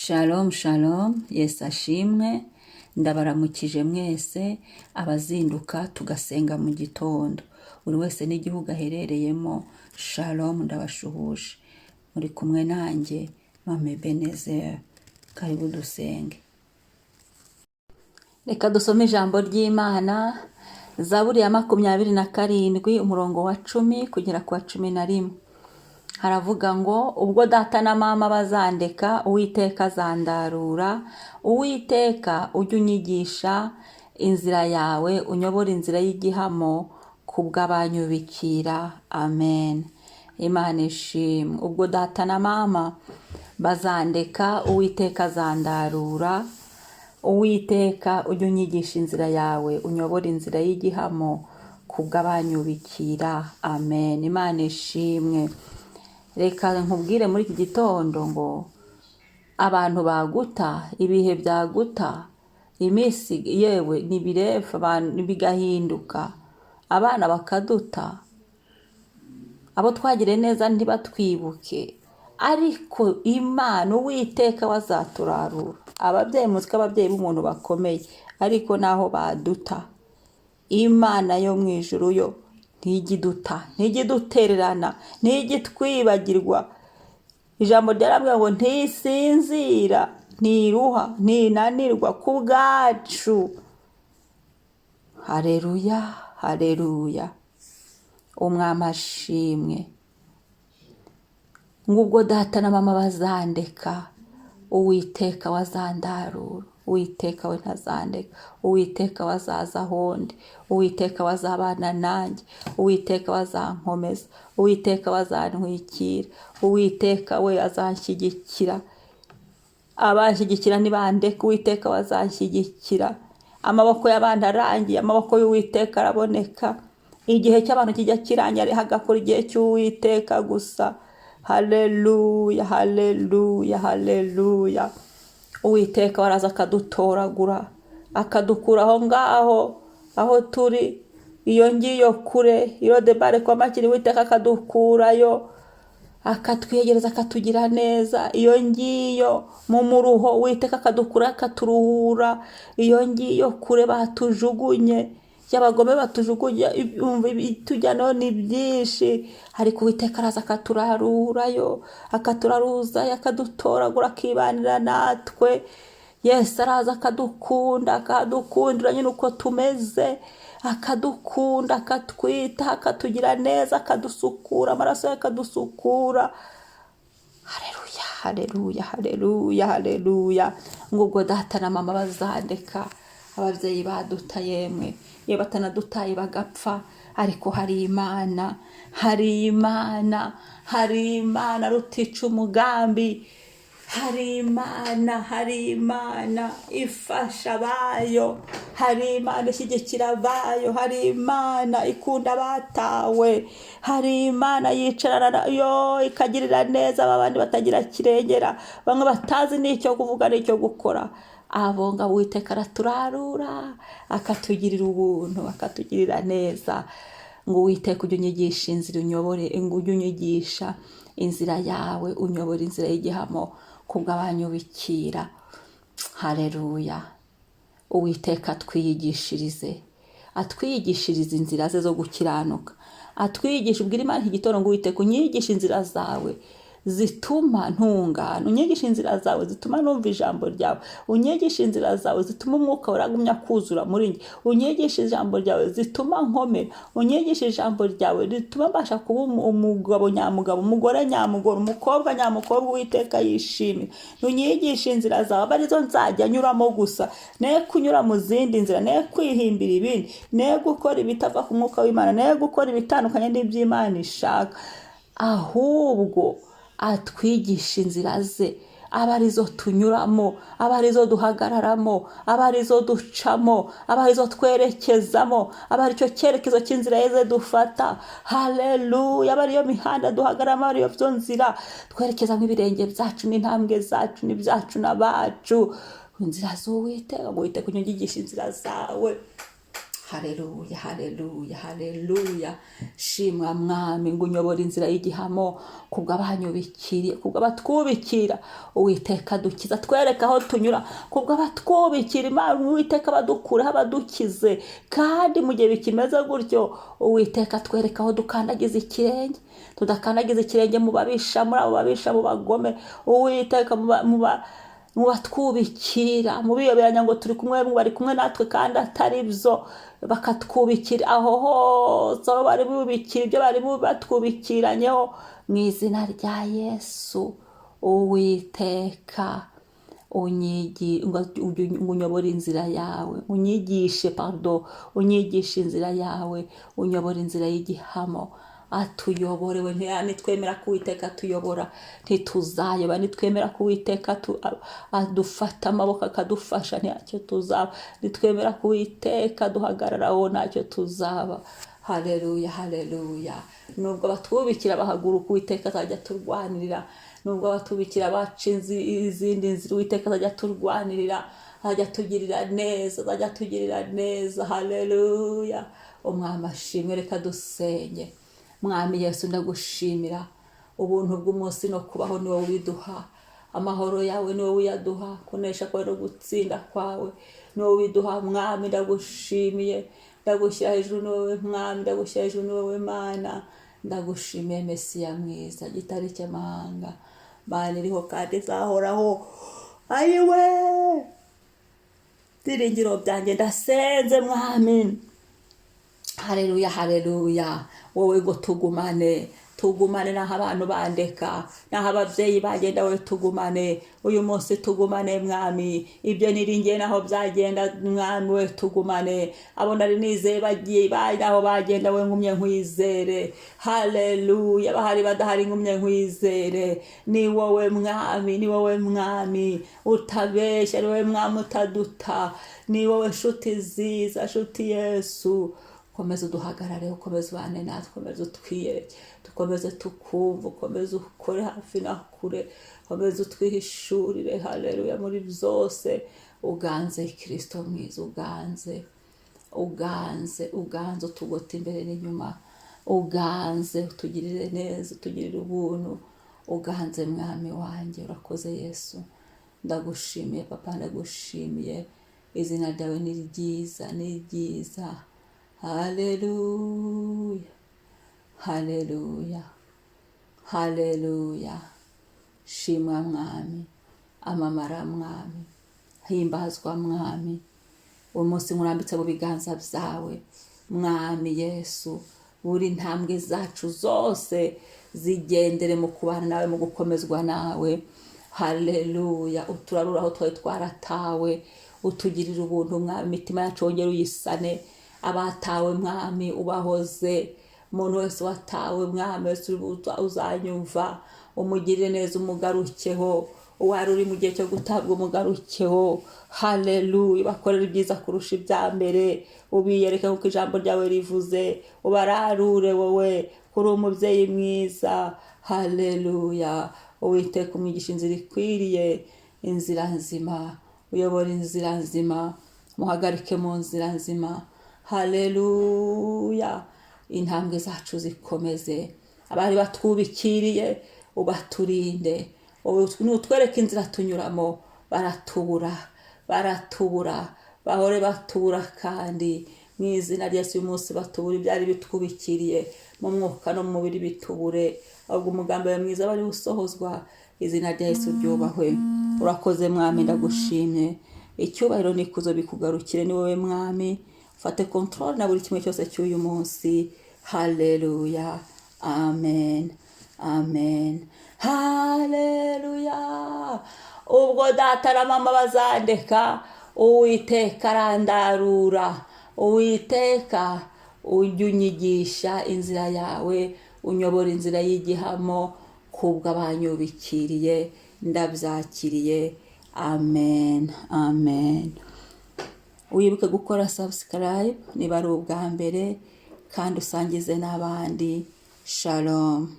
Shalom shalom, Yesu ashimwe, ndabaramukije mwese abazinduka tugasenga mu gitondo, buri wese n'igihugu aherereyemo. Shalom, ndabashuhuje, muri kumwe nanjye Mame Benezeri. Karibu dusenge. Reka dusome ijambo ry'Imana, Zaburi ya 27 umurongo wa 10 kugera ku wa 11. Haravuga ngo, ubwo data na mama bazandeka, Uwiteka azandarura. Uwiteka, ujye unyigisha inzira yawe, unyobora inzira y'igihamo kubw'abanyubikira. Amen. Imana ishimwe. Ubwo data na mama bazandeka, Uwiteka azandarura. Uwiteka, ujye unyigisha inzira yawe, unyobora inzira y'igihamo kubw'abanyubikira. Amen. Imana ishimwe. Reka nkubwire muri iki gitondo ngo abantu baguta, ibihe byaguta, iminsi yewe nibirefa, abantu bigahinduka, abana bakaduta, abo twagire neza ntibatwibuke, ariko Imana Uwiteka wazaturarura. Ababyeyi muzika ababyeyi b'umuntu bakomeye, ariko naho baduta, Imana yo mu ijuru yo ntigiduta, ntigidutererana, ntigitwibagirwa. Ijambo ryarambwira ngo ntisinzira, ntiruha, ntinanirwa ku bwacu. Haleluya, haleluya. Umwami ashimwe. Ngubwo data na mama bazandeka, Uwiteka wazandarura. Uwiteka we ntazandeka, Uwiteka wazaza honde, Uwiteka wazabana nanjye, Uwiteka wazankomeza, Uwiteka wazantwikira, Uwiteka we azanshyigikira. Abanshyigikira ntibandeka, Uwiteka wazanshyigikira. Amaboko y'abandi arangiye, amaboko y'Uwiteka araboneka. Igihe cy'abantu kijya kirangira, hagakora igihe cy'Uwiteka gusa. Haleluya, haleluya, haleluya. Uwiteka waraza akadutoragura, akadukura aho ngaho, aho turi, iyo ngiyo kure, iyo debare kwa makiri, Uwiteka akadukurayo, akatwiyegereza, akatugira neza. Iyo ngiyo mu muruho, Uwiteka akadukura, akaturuhura. Iyo ngiyo kure batujugunye, y'abagome batujugunye, tujyanaho ni byinshi, ariko Uwiteka araza akaturarurayo, akaturaruzayo, akadutoragura, akibanira natwe. Yesu araza akadukunda, akadukundira nyine uko tumeze, akadukunda, akatwita, akatugira neza, akadusukura, amaraso ye akadusukura. Haleluya, haleluya, haleluya, haleluya. Ngubwo data na mama bazandeka, ababyeyi baduta yemwe, ye batanadutaye bagapfa, ariko hari Imana, hari Imana, hari Imana rutica umugambi, hari Imana, hari Imana ifasha abayo, hari Imana ishyigikira abayo, hari Imana ikunda abatawe, hari Imana yicarana yo ikagirira neza abandi batagira kirengera, bamwe batazi n'icyo kuvuga n'icyo gukora. Abo ngabo Uwiteka araturarura, akatugirira ubuntu, akatugirira neza. Ngo Uwiteka ujye unyigisha inzira, unyobore, ngo ujye unyigisha inzira yawe, unyobora inzira y'igihamo kubw'abanyubikira. Haleluya. Uwiteka atwiyigishirize, atwiyigishirize inzira ze zo gukiranuka, atwiyigisha. Ubwira Imana iki gitondo ngo Uwiteka unyigisha inzira zawe zituma ntungana, unyigisha inzira zawe zituma numva ijambo ryawe, unyigisha inzira zawe zituma umwuka uragumya kuzura muri njye, unyigisha ijambo ryawe zituma nkomera, unyigisha ijambo ryawe rituma mbasha kuba umugabo nyamugabo, umugore nyamugore, umukobwa nyamukobwa Uwiteka yishimira. Unyigisha inzira zawe aba arizo nzajya nyuramo gusa, ne kunyura mu zindi nzira, ne kwihimbira ibindi, ne gukora ibitava ku mwuka w'Imana, ne gukora ibitandukanye n'iby'Imana ishaka, ahubwo atwigisha inzira ze, aba arizo tunyuramo, aba arizo duhagararamo, aba arizo ducamo, aba arizo twerekezamo, aba aricyo cyerekezo cy'inzira ye dufata. Haleluya. Aba ariyo mihanda duhagaramo, ariyo byo nzira twerekezamo ibirenge byacu n'intambwe zacu n'ibyacu n'abacu. Inzira z'Uwiteka, Uwiteka unyigisha inzira zawe. haleluya, haleluya, haleluya. Shimwa mwami ngo unyobora inzira y'igihamo kubw'abanyubikiriye, kubw'abatwubikira. Uwiteka dukiza, twereka aho tunyura kubw'abatwubikira. Imana Uwiteka badukuraho, abadukize. Kandi mu gihe bikimeze gutyo, Uwiteka twereka aho dukandagiza ikirenge, tudakandagiza ikirenge mu babisha, muri abo babisha, mu bagome. Uwiteka mu batwubikira, mu biyoberanya ngo turi kumwe, bari kumwe natwe kandi atari byo, bakatwubikira aho hose aho bari bubikira ibyo bari batwubikiranyeho, mu izina rya Yesu. Uwiteka unyobora inzira yawe, unyigishe inzira yawe, unyobora inzira y'igihamo. Atuyobore we, nitwemera ko Uwiteka atuyobora ntituzayoba, nitwemera ko Uwiteka adufata amaboko akadufasha ntacyo tuzaba, nitwemera ko Uwiteka duhagararaho ntacyo tuzaba. Haleluya, haleluya. Nubwo batwubikira bahaguruka, Uwiteka azajya turwanirira. Nubwo batubikira baca izindi nzira, Uwiteka azajya turwanirira, azajya tugirira neza, azajya tugirira neza. Haleluya. Umwami ashimwe. Reka dusenge. Mwami Yesu, ndagushimira ubuntu bw'umunsi no kubaho ni wowe ubiduha, amahoro yawe ni wowe uyaduha, kunesha kwawe no gutsinda kwawe ni wowe ubiduha. Mwami ndagushimiye, ndagushyira hejuru ni wowe Mwami, ndagushyira hejuru ni wowe Mana. Ndagushimiye Mesiya mwiza, gitare cy'amahanga, Mana iriho kandi izahoraho. Ayiwe byiringiro byanjye, ndasenze Mwami. Haleluya, haleluya. Wowe ngo tugumane naho abantu bandeka, naho ababyeyi bagenda, wowe tugumane uyu munsi, tugumane Mwami. Ibyo niringiye naho byagenda Mwami, we tugumane. Abo nari nizeye bagiye naho bagenda, we ngumye nkwizere. Haleluya. Bahari badahari ngumye nkwizere. Ni wowe Mwami, ni wowe Mwami utabeshya, ni wowe Mwami utaduta, ni wowe nshuti nziza, nshuti Yesu. Komeza uduhagarare, ukomeze ubane natwe, ukomeze utwiyereke, dukomeze tukumva, ukomeze ukore hafi na kure, ukomeze utwihishurire. Haleluya. Muri byose uganze Kristo mwiza, uganze utugote imbere n'inyuma, uganze utugirire neza, utugirire ubuntu, uganze Mwami wanjye. Urakoze Yesu, ndagushimiye Papa, ndagushimiye. Izina ryawe ni ryiza, ni ryiza. Haleluya, haleluya, haleluya. Shimwa Mwami, amamara Mwami, himbazwa Mwami. Uyu munsi nkurambitse mu biganza byawe Mwami Yesu. Buri ntambwe zacu zose zigendere mu kubana nawe, mu gukomezwa nawe. Haleluya. Uturarura aho twari twaratawe, utugirira ubuntu Mwami. Imitima yacu wongere uyisane. Abatawe Mwami ubahoze, umuntu wese watawe Mwami wese uzanyumva, umugirire neza, umugarukeho. Uwari uri mu gihe cyo gutabwa, umugarukeho. Haleluya. Bakorera ibyiza kurusha ibya mbere, ubiyereke nk'uko ijambo ryawe rivuze, ubararure wowe kuri umubyeyi mwiza. Haleluya. Uwiteka umwigisha inzira ikwiriye, inzira nzima, uyobora inzira nzima, muhagarike mu nzira nzima. Haleluya. Intambwe zacu zikomeze, abari batwubikiriye ubaturinde, nutwereke inzira tunyuramo. Baratubura, bahore batubura kandi mu izina rya Yesu. Uyu munsi batubura ibyari bitwubikiriye mu mwuka no mu mubiri, bitubure, ahubwo umugambi wawe mwiza bari usohozwa. Izina rya Yesu ryubahwe. Urakoze Mwami, ndagushimye. Icyubahiro n'ikuzo bikugarukire, ni wowe Mwami. Fate control na buri kimwe cyose cy'uyu munsi. Haleluya. Amen, amen. Haleluya. Ubwo data na mama bazandeka, Uwiteka arandarura. Uwiteka ujye unyigisha inzira yawe, unyobora inzira y'igihamo kubw'abanyubikiriye. Ndabyakiriye. Amen, amen. Wibuke gukora subscribe niba ari ubwa mbere, kandi usangize n'abandi. Shalom.